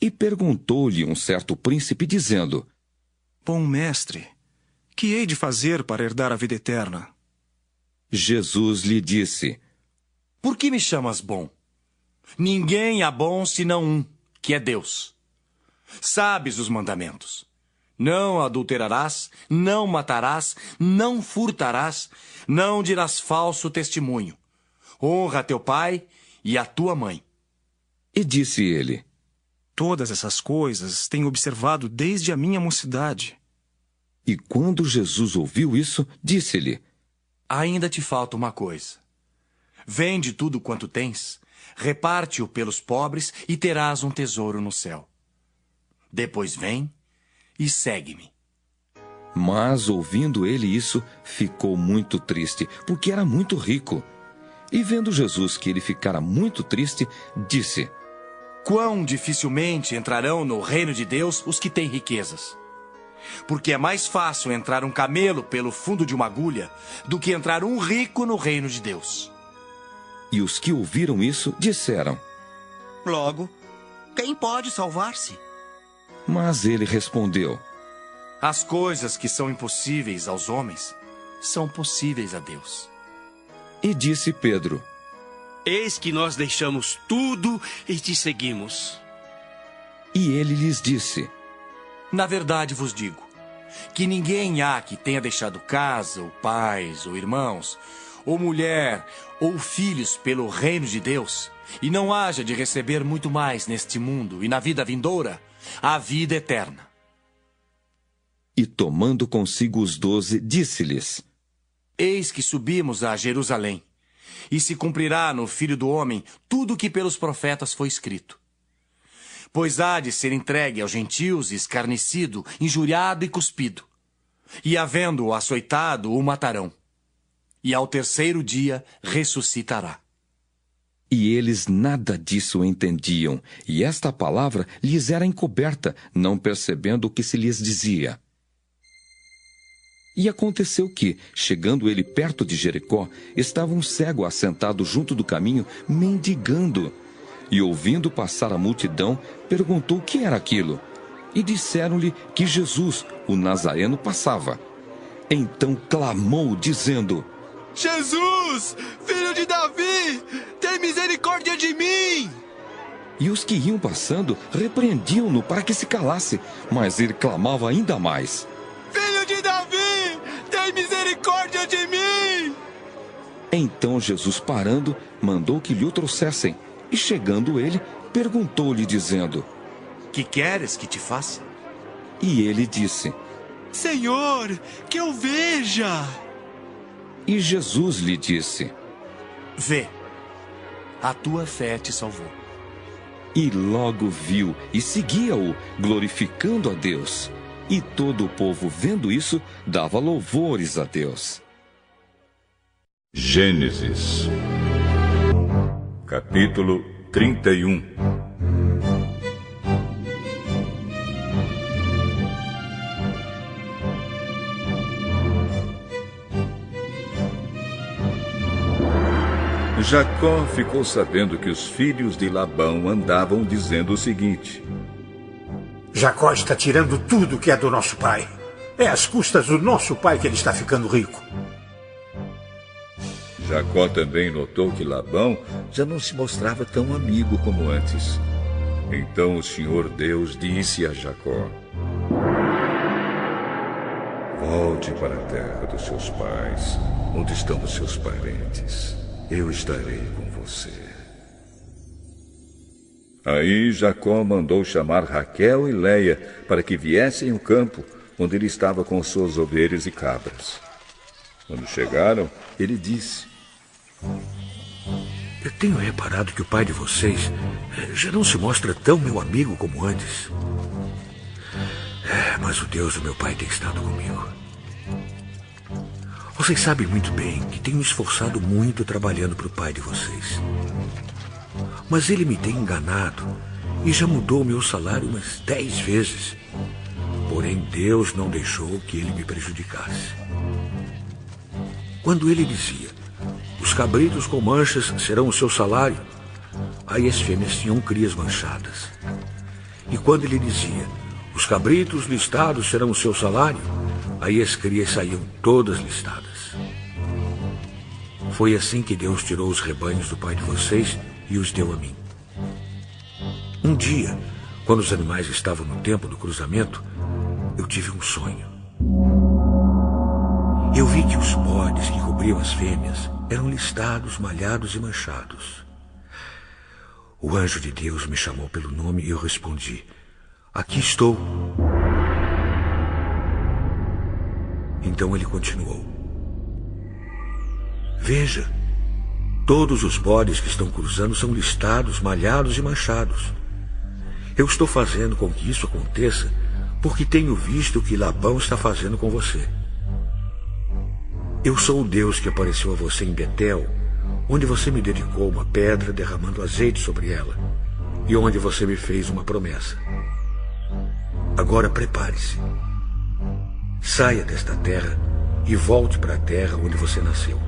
E perguntou-lhe um certo príncipe, dizendo: Bom mestre, que hei de fazer para herdar a vida eterna? Jesus lhe disse: Por que me chamas bom? Ninguém há bom senão um, que é Deus. Sabes os mandamentos: não adulterarás, não matarás, não furtarás, não dirás falso testemunho. Honra teu pai e a tua mãe. E disse ele: Todas essas coisas tenho observado desde a minha mocidade. E quando Jesus ouviu isso, disse-lhe: Ainda te falta uma coisa. Vende tudo quanto tens, reparte-o pelos pobres e terás um tesouro no céu. Depois vem e segue-me. Mas, ouvindo ele isso, ficou muito triste, porque era muito rico. E vendo Jesus que ele ficara muito triste, disse: Quão dificilmente entrarão no reino de Deus os que têm riquezas. Porque é mais fácil entrar um camelo pelo fundo de uma agulha do que entrar um rico no reino de Deus. E os que ouviram isso disseram: Logo, quem pode salvar-se? Mas ele respondeu: As coisas que são impossíveis aos homens são possíveis a Deus. E disse Pedro: Eis que nós deixamos tudo e te seguimos. E ele lhes disse: Na verdade vos digo, que ninguém há que tenha deixado casa, ou pais, ou irmãos, ou mulher, ou filhos pelo reino de Deus, e não haja de receber muito mais neste mundo e na vida vindoura, a vida eterna. E tomando consigo os 12, disse-lhes: Eis que subimos a Jerusalém, e se cumprirá no Filho do Homem tudo o que pelos profetas foi escrito. Pois há de ser entregue aos gentios e escarnecido, injuriado e cuspido. E havendo-o açoitado, o matarão. E ao terceiro dia ressuscitará. E eles nada disso entendiam, e esta palavra lhes era encoberta, não percebendo o que se lhes dizia. E aconteceu que, chegando ele perto de Jericó, estava um cego assentado junto do caminho, mendigando. E ouvindo passar a multidão, perguntou o que era aquilo. E disseram-lhe que Jesus, o Nazareno, passava. Então clamou, dizendo: Jesus, filho de Davi, tem misericórdia de mim! E os que iam passando repreendiam-no para que se calasse, mas ele clamava ainda mais: Filho de Davi, tem misericórdia de mim! Então Jesus, parando, mandou que lhe o trouxessem. E chegando ele, perguntou-lhe, dizendo: Que queres que te faça? E ele disse: Senhor, que eu veja! E Jesus lhe disse: Vê, a tua fé te salvou. E logo viu e seguia-o, glorificando a Deus. E todo o povo, vendo isso, dava louvores a Deus. Gênesis, capítulo 31. Jacó ficou sabendo que os filhos de Labão andavam dizendo o seguinte: Jacó está tirando tudo que é do nosso pai. É às custas do nosso pai que ele está ficando rico. Jacó também notou que Labão já não se mostrava tão amigo como antes. Então o Senhor Deus disse a Jacó: Volte para a terra dos seus pais, onde estão os seus parentes. Eu estarei com você. Aí Jacó mandou chamar Raquel e Leia para que viessem ao campo, onde ele estava com suas ovelhas e cabras. Quando chegaram, ele disse: Eu tenho reparado que o pai de vocês já não se mostra tão meu amigo como antes. Mas o Deus do meu pai tem estado comigo. Vocês sabem muito bem que tenho me esforçado muito trabalhando para o pai de vocês. Mas ele me tem enganado e já mudou o meu salário umas 10 vezes. Porém, Deus não deixou que ele me prejudicasse. Quando ele dizia: Os cabritos com manchas serão o seu salário, aí as fêmeas tinham crias manchadas. E quando ele dizia, os cabritos listados serão o seu salário, aí as crias saíam todas listadas. Foi assim que Deus tirou os rebanhos do pai de vocês e os deu a mim. Um dia, quando os animais estavam no tempo do cruzamento, eu tive um sonho. Eu vi que os bodes que cobriam as fêmeas eram listados, malhados e manchados. O anjo de Deus me chamou pelo nome e eu respondi, aqui estou. Então ele continuou. Veja, todos os bodes que estão cruzando são listados, malhados e manchados. Eu estou fazendo com que isso aconteça porque tenho visto o que Labão está fazendo com você. Eu sou o Deus que apareceu a você em Betel, onde você me dedicou uma pedra derramando azeite sobre ela, e onde você me fez uma promessa. Agora prepare-se. Saia desta terra e volte para a terra onde você nasceu.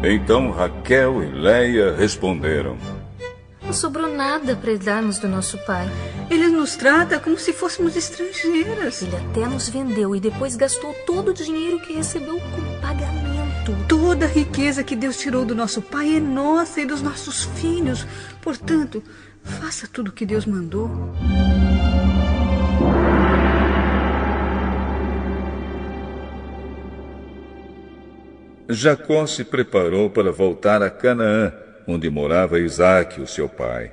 Então Raquel e Leia responderam. Não sobrou nada para darmos do nosso pai. Ele nos trata como se fôssemos estrangeiras. Ele até nos vendeu e depois gastou todo o dinheiro que recebeu como pagamento. Toda a riqueza que Deus tirou do nosso pai é nossa e dos nossos filhos. Portanto, faça tudo o que Deus mandou. Jacó se preparou para voltar a Canaã, onde morava Isaque, o seu pai.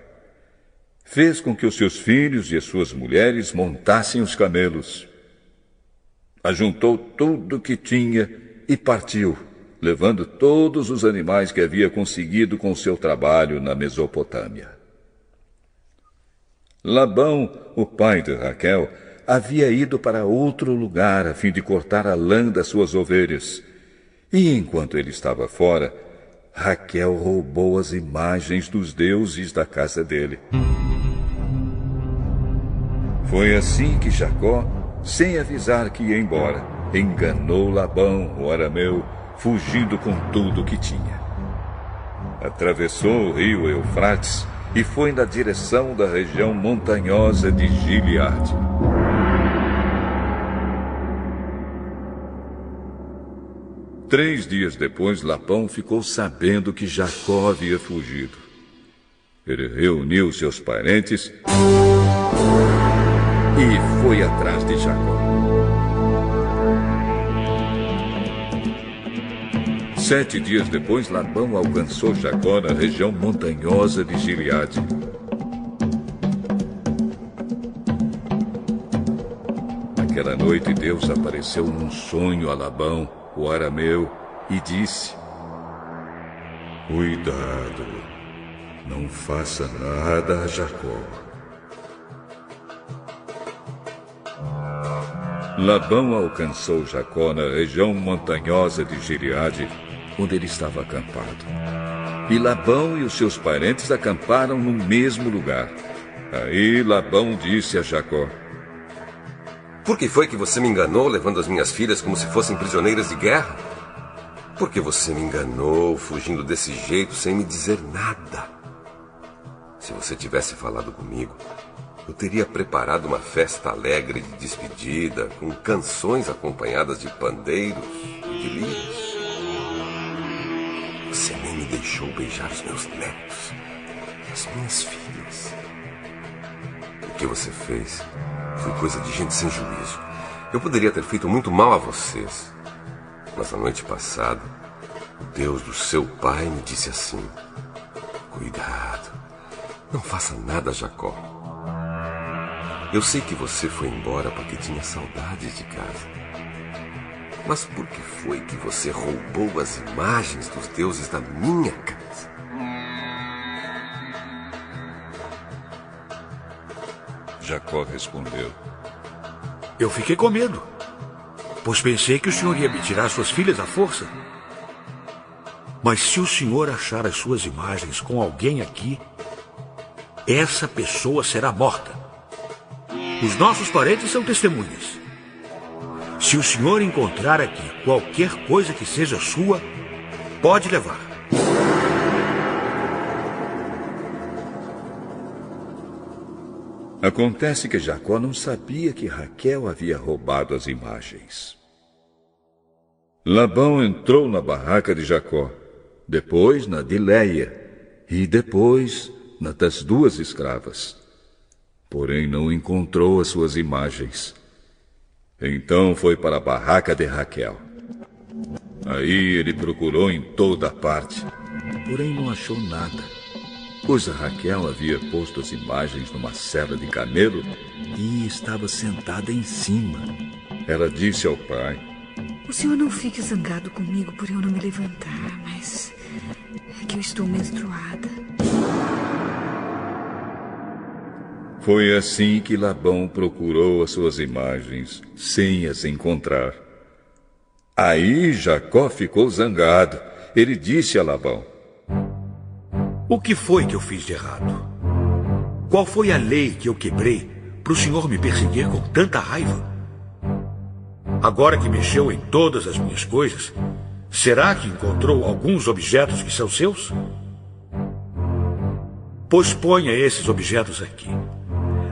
Fez com que os seus filhos e as suas mulheres montassem os camelos. Ajuntou tudo o que tinha e partiu, levando todos os animais que havia conseguido com seu trabalho na Mesopotâmia. Labão, o pai de Raquel, havia ido para outro lugar a fim de cortar a lã das suas ovelhas. E enquanto ele estava fora, Raquel roubou as imagens dos deuses da casa dele. Foi assim que Jacó, sem avisar que ia embora, enganou Labão, o arameu, fugindo com tudo o que tinha. Atravessou o rio Eufrates e foi na direção da região montanhosa de Gileade. Três dias depois, Labão ficou sabendo que Jacó havia fugido. Ele reuniu seus parentes e foi atrás de Jacó. 7 dias depois, Labão alcançou Jacó na região montanhosa de Gileade. Naquela noite, Deus apareceu num sonho a Labão, o arameu, e disse: Cuidado, não faça nada a Jacó. Labão alcançou Jacó na região montanhosa de Gileade, onde ele estava acampado. E Labão e os seus parentes acamparam no mesmo lugar. Aí Labão disse a Jacó: Por que foi que você me enganou, levando as minhas filhas como se fossem prisioneiras de guerra? Por que você me enganou, fugindo desse jeito, sem me dizer nada? Se você tivesse falado comigo, eu teria preparado uma festa alegre de despedida, com canções acompanhadas de pandeiros e de lírios. Você nem me deixou beijar os meus netos e as minhas filhas. O que você fez foi coisa de gente sem juízo. Eu poderia ter feito muito mal a vocês. Mas na noite passada, o Deus do seu pai me disse assim: Cuidado, não faça nada a Jacó. Eu sei que você foi embora porque tinha saudades de casa. Mas por que foi que você roubou as imagens dos deuses da minha casa? Jacó respondeu: Eu fiquei com medo, pois pensei que o senhor ia me tirar suas filhas à força. Mas se o senhor achar as suas imagens com alguém aqui, essa pessoa será morta. Os nossos parentes são testemunhas. Se o senhor encontrar aqui qualquer coisa que seja sua, pode levar. Acontece que Jacó não sabia que Raquel havia roubado as imagens. Labão entrou na barraca de Jacó, depois na de Léia e depois na das duas escravas. Porém não encontrou as suas imagens. Então foi para a barraca de Raquel. Aí ele procurou em toda parte, porém não achou nada, pois a Raquel havia posto as imagens numa sela de camelo e estava sentada em cima. Ela disse ao pai: O senhor não fique zangado comigo por eu não me levantar, mas é que eu estou menstruada. Foi assim que Labão procurou as suas imagens, sem as encontrar. Aí Jacó ficou zangado. Ele disse a Labão: O que foi que eu fiz de errado? Qual foi a lei que eu quebrei para o senhor me perseguir com tanta raiva? Agora que mexeu em todas as minhas coisas, será que encontrou alguns objetos que são seus? Pois ponha esses objetos aqui,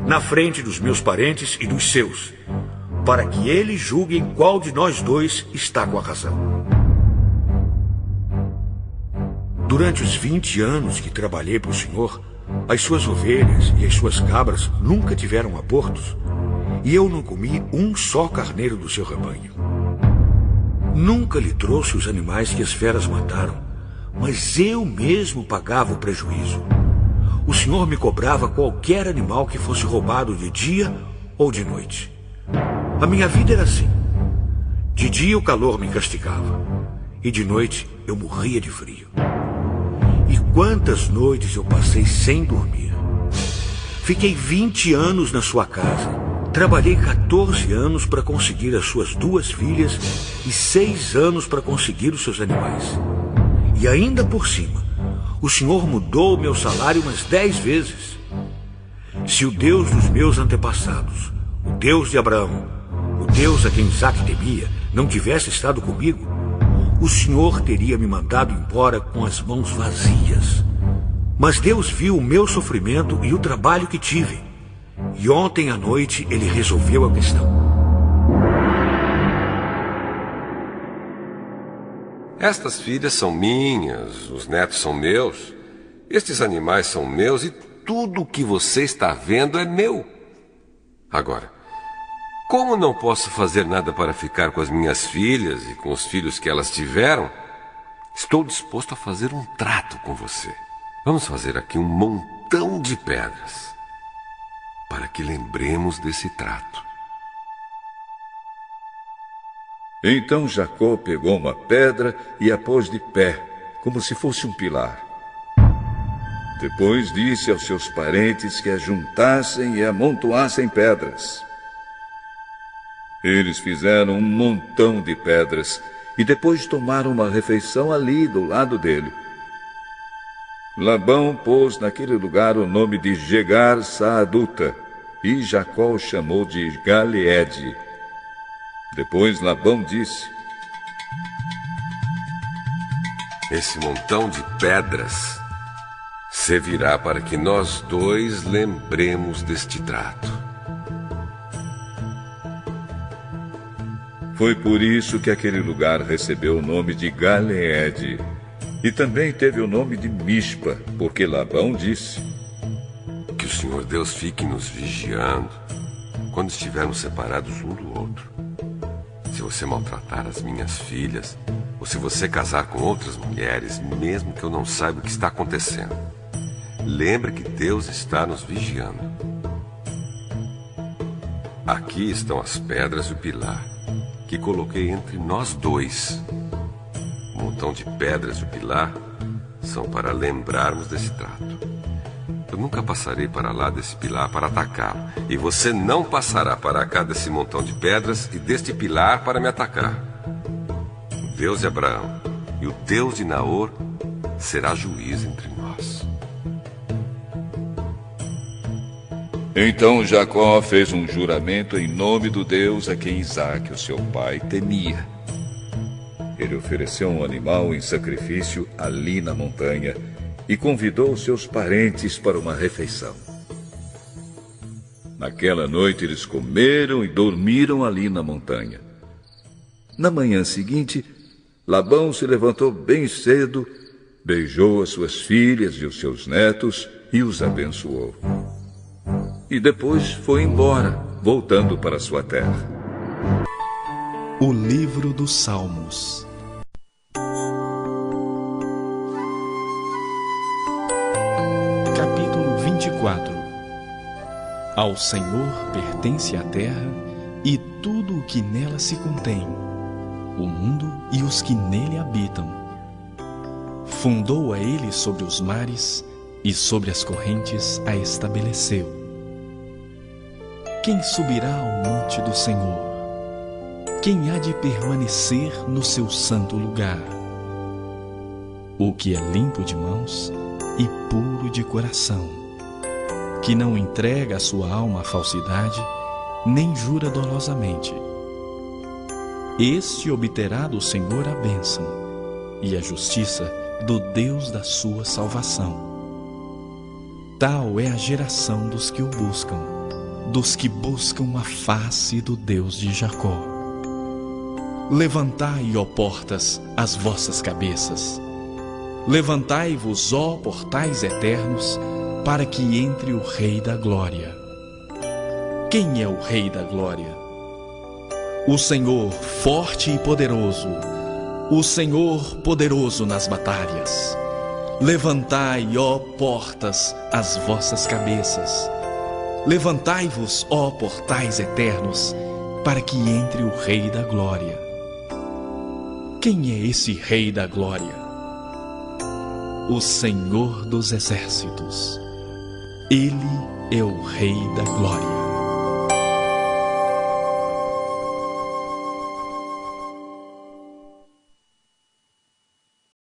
na frente dos meus parentes e dos seus, para que eles julguem qual de nós dois está com a razão. Durante os 20 anos que trabalhei para o senhor, as suas ovelhas e as suas cabras nunca tiveram abortos, e eu não comi um só carneiro do seu rebanho. Nunca lhe trouxe os animais que as feras mataram, mas eu mesmo pagava o prejuízo. O senhor me cobrava qualquer animal que fosse roubado de dia ou de noite. A minha vida era assim. De dia o calor me castigava, e de noite eu morria de frio. E quantas noites eu passei sem dormir. Fiquei 20 anos na sua casa. Trabalhei 14 anos para conseguir as suas 2 filhas e 6 anos para conseguir os seus animais. E ainda por cima, o senhor mudou o meu salário umas 10 vezes. Se o Deus dos meus antepassados, o Deus de Abraão, o Deus a quem Isaac temia, não tivesse estado comigo, o senhor teria me mandado embora com as mãos vazias. Mas Deus viu o meu sofrimento e o trabalho que tive. E ontem à noite ele resolveu a questão. Estas filhas são minhas, os netos são meus, estes animais são meus e tudo o que você está vendo é meu. Agora, como não posso fazer nada para ficar com as minhas filhas e com os filhos que elas tiveram, estou disposto a fazer um trato com você. Vamos fazer aqui um montão de pedras, para que lembremos desse trato. Então Jacó pegou uma pedra e a pôs de pé, como se fosse um pilar. Depois disse aos seus parentes que a juntassem e amontoassem pedras. Eles fizeram um montão de pedras e depois tomaram uma refeição ali do lado dele. Labão pôs naquele lugar o nome de Jegar Saaduta, e Jacó o chamou de Galeede. Depois Labão disse: Esse montão de pedras servirá para que nós dois lembremos deste trato. Foi por isso que aquele lugar recebeu o nome de Galeede. E também teve o nome de Mispa, porque Labão disse: Que o Senhor Deus fique nos vigiando quando estivermos separados um do outro. Se você maltratar as minhas filhas, ou se você casar com outras mulheres, mesmo que eu não saiba o que está acontecendo, lembre que Deus está nos vigiando. Aqui estão as pedras e o pilar que coloquei entre nós dois. O montão de pedras e o pilar são para lembrarmos desse trato. Eu nunca passarei para lá desse pilar para atacá-lo, e você não passará para cá desse montão de pedras e deste pilar para me atacar. O Deus de Abraão e o Deus de Naor será juiz entre nós. Então Jacó fez um juramento em nome do Deus a quem Isaque, o seu pai, temia. Ele ofereceu um animal em sacrifício ali na montanha e convidou seus parentes para uma refeição. Naquela noite eles comeram e dormiram ali na montanha. Na manhã seguinte, Labão se levantou bem cedo, beijou as suas filhas e os seus netos e os abençoou. E depois foi embora, voltando para sua terra. O livro dos Salmos. Capítulo 24. Ao Senhor pertence a terra e tudo o que nela se contém, o mundo e os que nele habitam. Fundou a ele sobre os mares e sobre as correntes a estabeleceu. Quem subirá ao monte do Senhor? Quem há de permanecer no seu santo lugar? O que é limpo de mãos e puro de coração, que não entrega a sua alma à falsidade, nem jura dolosamente. Este obterá do Senhor a bênção e a justiça do Deus da sua salvação. Tal é a geração dos que o buscam, dos que buscam a face do Deus de Jacó. Levantai, ó portas, as vossas cabeças. Levantai-vos, ó portais eternos, para que entre o Rei da Glória. Quem é o Rei da Glória? O Senhor forte e poderoso, o Senhor poderoso nas batalhas. Levantai, ó portas, as vossas cabeças. Levantai-vos, ó portais eternos, para que entre o Rei da Glória. Quem é esse Rei da Glória? O Senhor dos Exércitos. Ele é o Rei da Glória.